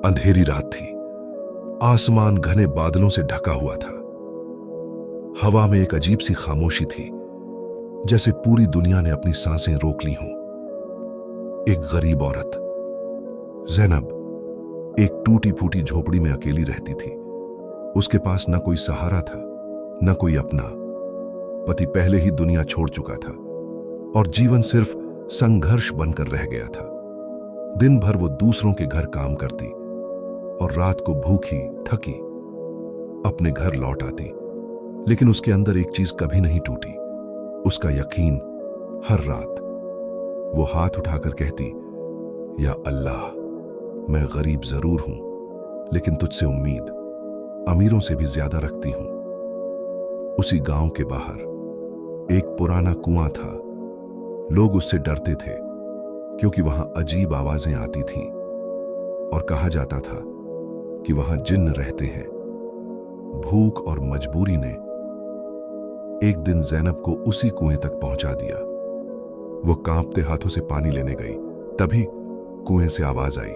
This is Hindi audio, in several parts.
अंधेरी रात थी। आसमान घने बादलों से ढका हुआ था। हवा में एक अजीब सी खामोशी थी, जैसे पूरी दुनिया ने अपनी सांसें रोक ली हों। एक गरीब औरत, ज़ैनब, एक टूटी फूटी झोपड़ी में अकेली रहती थी। उसके पास न कोई सहारा था, न कोई अपना। पति पहले ही दुनिया छोड़ चुका था और जीवन सिर्फ संघर्ष बनकर रह गया था। दिन भर वो दूसरों के घर काम करती और रात को भूखी थकी अपने घर लौट आती, लेकिन उसके अंदर एक चीज कभी नहीं टूटी, उसका यकीन। हर रात वो हाथ उठाकर कहती, या अल्लाह, मैं गरीब जरूर हूं, लेकिन तुझसे उम्मीद अमीरों से भी ज्यादा रखती हूं। उसी गांव के बाहर एक पुराना कुआं था। लोग उससे डरते थे क्योंकि वहां अजीब आवाजें आती थीं और कहा जाता था कि वहां जिन्न रहते हैं। भूख और मजबूरी ने एक दिन ज़ैनब को उसी कुएं तक पहुंचा दिया। वो कांपते हाथों से पानी लेने गई, तभी कुएं से आवाज आई,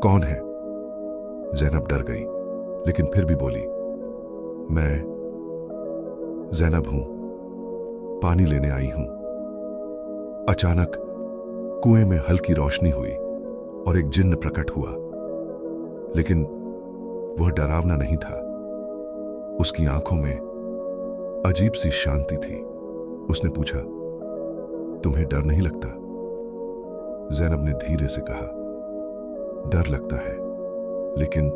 कौन है? ज़ैनब डर गई, लेकिन फिर भी बोली, मैं ज़ैनब हूं, पानी लेने आई हूं। अचानक कुएं में हल्की रोशनी हुई और एक जिन्न प्रकट हुआ, लेकिन वह डरावना नहीं था। उसकी आंखों में अजीब सी शांति थी। उसने पूछा, तुम्हें डर नहीं लगता? ज़ैनब ने धीरे से कहा, डर लगता है, लेकिन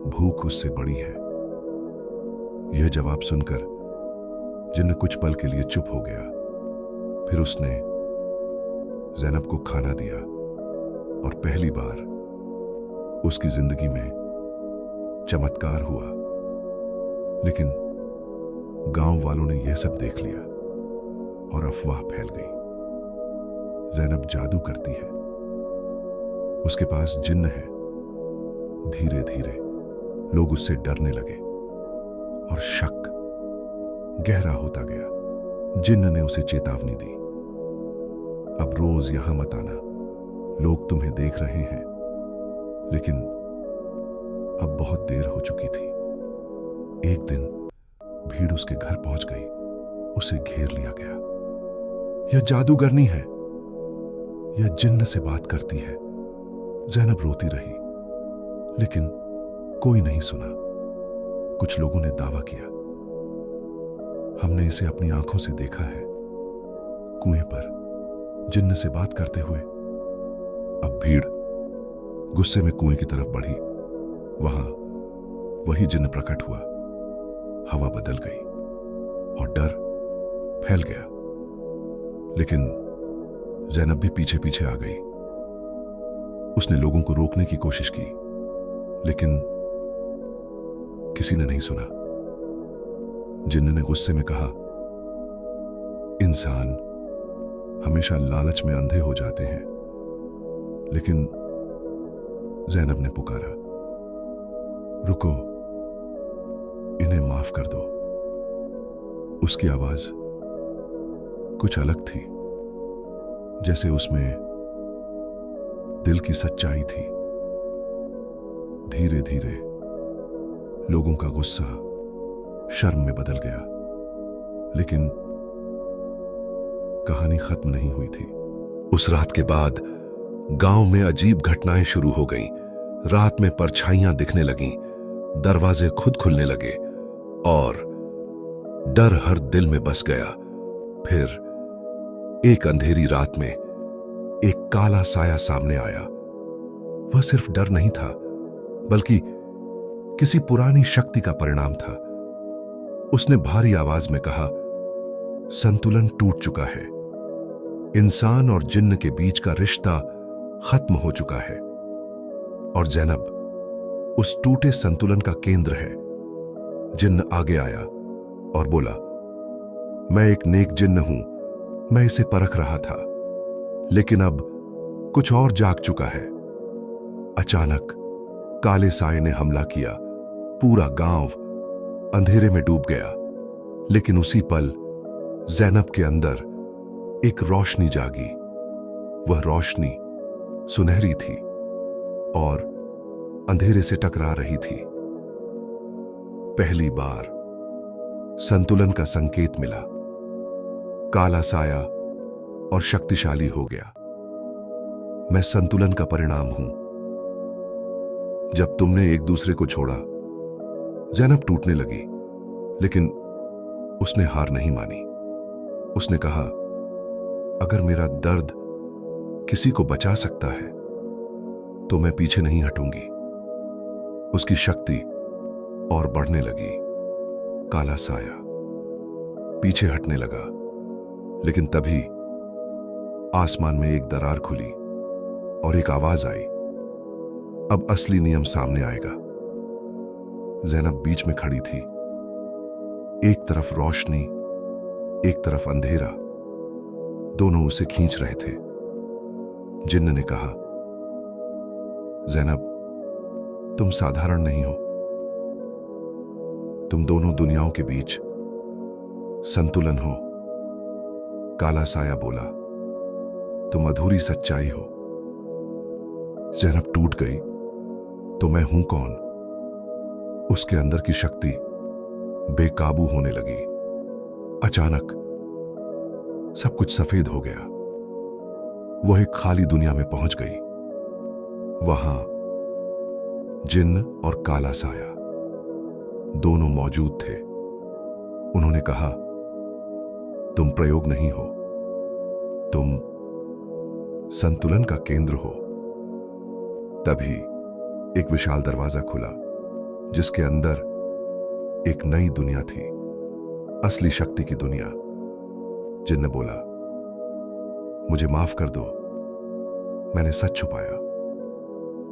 भूख उससे बड़ी है। यह जवाब सुनकर जिन्न कुछ पल के लिए चुप हो गया। फिर उसने ज़ैनब को खाना दिया और पहली बार उसकी जिंदगी में चमत्कार हुआ। लेकिन गांव वालों ने यह सब देख लिया और अफवाह फैल गई। ज़ैनब जादू करती है, उसके पास जिन्न है। धीरे धीरे लोग उससे डरने लगे और शक गहरा होता गया। जिन्न ने उसे चेतावनी दी, अब रोज यहां मत आना, लोग तुम्हें देख रहे हैं। लेकिन अब बहुत देर हो चुकी थी। एक दिन भीड़ उसके घर पहुंच गई, उसे घेर लिया गया। यह जादूगरनी है, यह जिन्न से बात करती है। ज़ैनब रोती रही, लेकिन कोई नहीं सुना। कुछ लोगों ने दावा किया, हमने इसे अपनी आंखों से देखा है, कुएं पर जिन्न से बात करते हुए। अब भीड़ गुस्से में कुएं की तरफ बढ़ी। वहां वही जिन्न प्रकट हुआ। हवा बदल गई और डर फैल गया। लेकिन ज़ैनब भी पीछे पीछे आ गई। उसने लोगों को रोकने की कोशिश की, लेकिन किसी ने नहीं सुना। जिन्न ने गुस्से में कहा, इंसान हमेशा लालच में अंधे हो जाते हैं। लेकिन ज़ैनब ने पुकारा, रुको, इन्हें माफ कर दो। उसकी आवाज कुछ अलग थी, जैसे उसमें दिल की सच्चाई थी। धीरे धीरे लोगों का गुस्सा शर्म में बदल गया। लेकिन कहानी खत्म नहीं हुई थी। उस रात के बाद गांव में अजीब घटनाएं शुरू हो गईं। रात में परछाइयां दिखने लगीं, दरवाजे खुद खुलने लगे और डर हर दिल में बस गया। फिर एक अंधेरी रात में एक काला साया सामने आया। वह सिर्फ डर नहीं था, बल्कि किसी पुरानी शक्ति का परिणाम था। उसने भारी आवाज में कहा, संतुलन टूट चुका है, इंसान और जिन्न के बीच का रिश्ता खत्म हो चुका है और ज़ैनब उस टूटे संतुलन का केंद्र है। जिन्न आगे आया और बोला, मैं एक नेक जिन्न हूं, मैं इसे परख रहा था, लेकिन अब कुछ और जाग चुका है। अचानक काले साए ने हमला किया। पूरा गांव अंधेरे में डूब गया। लेकिन उसी पल ज़ैनब के अंदर एक रोशनी जागी। वह रोशनी सुनहरी थी और अंधेरे से टकरा रही थी। पहली बार संतुलन का संकेत मिला। काला साया और शक्तिशाली हो गया। मैं संतुलन का परिणाम हूं। जब तुमने एक दूसरे को छोड़ा, ज़ैनब टूटने लगी, लेकिन उसने हार नहीं मानी। उसने कहा, अगर मेरा दर्द किसी को बचा सकता है तो मैं पीछे नहीं हटूंगी। उसकी शक्ति और बढ़ने लगी। काला साया पीछे हटने लगा, लेकिन तभी आसमान में एक दरार खुली और एक आवाज आई, अब असली नियम सामने आएगा। ज़ैनब बीच में खड़ी थी। एक तरफ रोशनी, एक तरफ अंधेरा, दोनों उसे खींच रहे थे। जिन्न ने कहा, ज़ैनब, तुम साधारण नहीं हो। तुम दोनों दुनियाओं के बीच संतुलन हो। काला साया बोला, तुम अधूरी सच्चाई हो। ज़ैनब टूट गई। तो मैं हूं कौन? उसके अंदर की शक्ति बेकाबू होने लगी। अचानक सब कुछ सफेद हो गया। वह एक खाली दुनिया में पहुंच गई। वहां जिन्न और काला साया दोनों मौजूद थे। उन्होंने कहा, तुम प्रयोग नहीं हो, तुम संतुलन का केंद्र हो। तभी एक विशाल दरवाजा खुला, जिसके अंदर एक नई दुनिया थी, असली शक्ति की दुनिया। जिन्न बोला, मुझे माफ कर दो, मैंने सच छुपाया।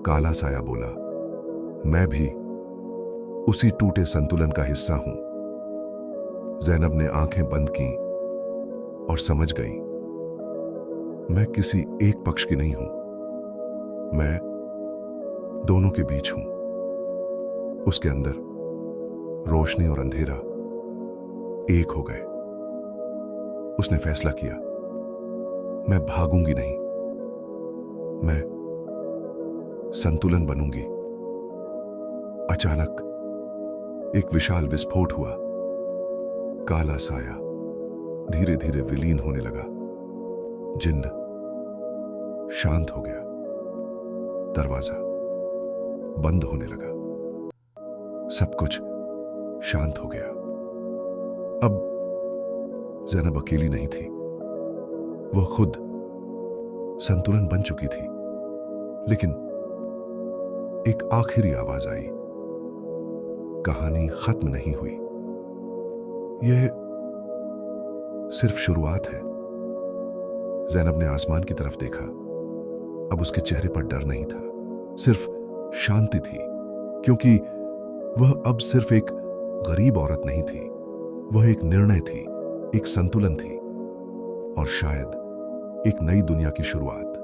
काला साया बोला, मैं भी उसी टूटे संतुलन का हिस्सा हूं। ज़ैनब ने आंखें बंद की और समझ गई, मैं किसी एक पक्ष की नहीं हूं, मैं दोनों के बीच हूं। उसके अंदर रोशनी और अंधेरा एक हो गए। उसने फैसला किया, मैं भागूंगी नहीं, मैं संतुलन बनूंगी। अचानक एक विशाल विस्फोट हुआ। काला साया धीरे धीरे विलीन होने लगा। जिन्न शांत हो गया। दरवाजा बंद होने लगा। सब कुछ शांत हो गया। अब ज़ैनब अकेली नहीं थी। वह खुद संतुलन बन चुकी थी। लेकिन एक आखिरी आवाज आई, कहानी खत्म नहीं हुई। यह सिर्फ शुरुआत है। ज़ैनब ने आसमान की तरफ देखा। अब उसके चेहरे पर डर नहीं था, सिर्फ शांति थी, क्योंकि वह अब सिर्फ एक गरीब औरत नहीं थी, वह एक निर्णय थी, एक संतुलन थी, और शायद एक नई दुनिया की शुरुआत।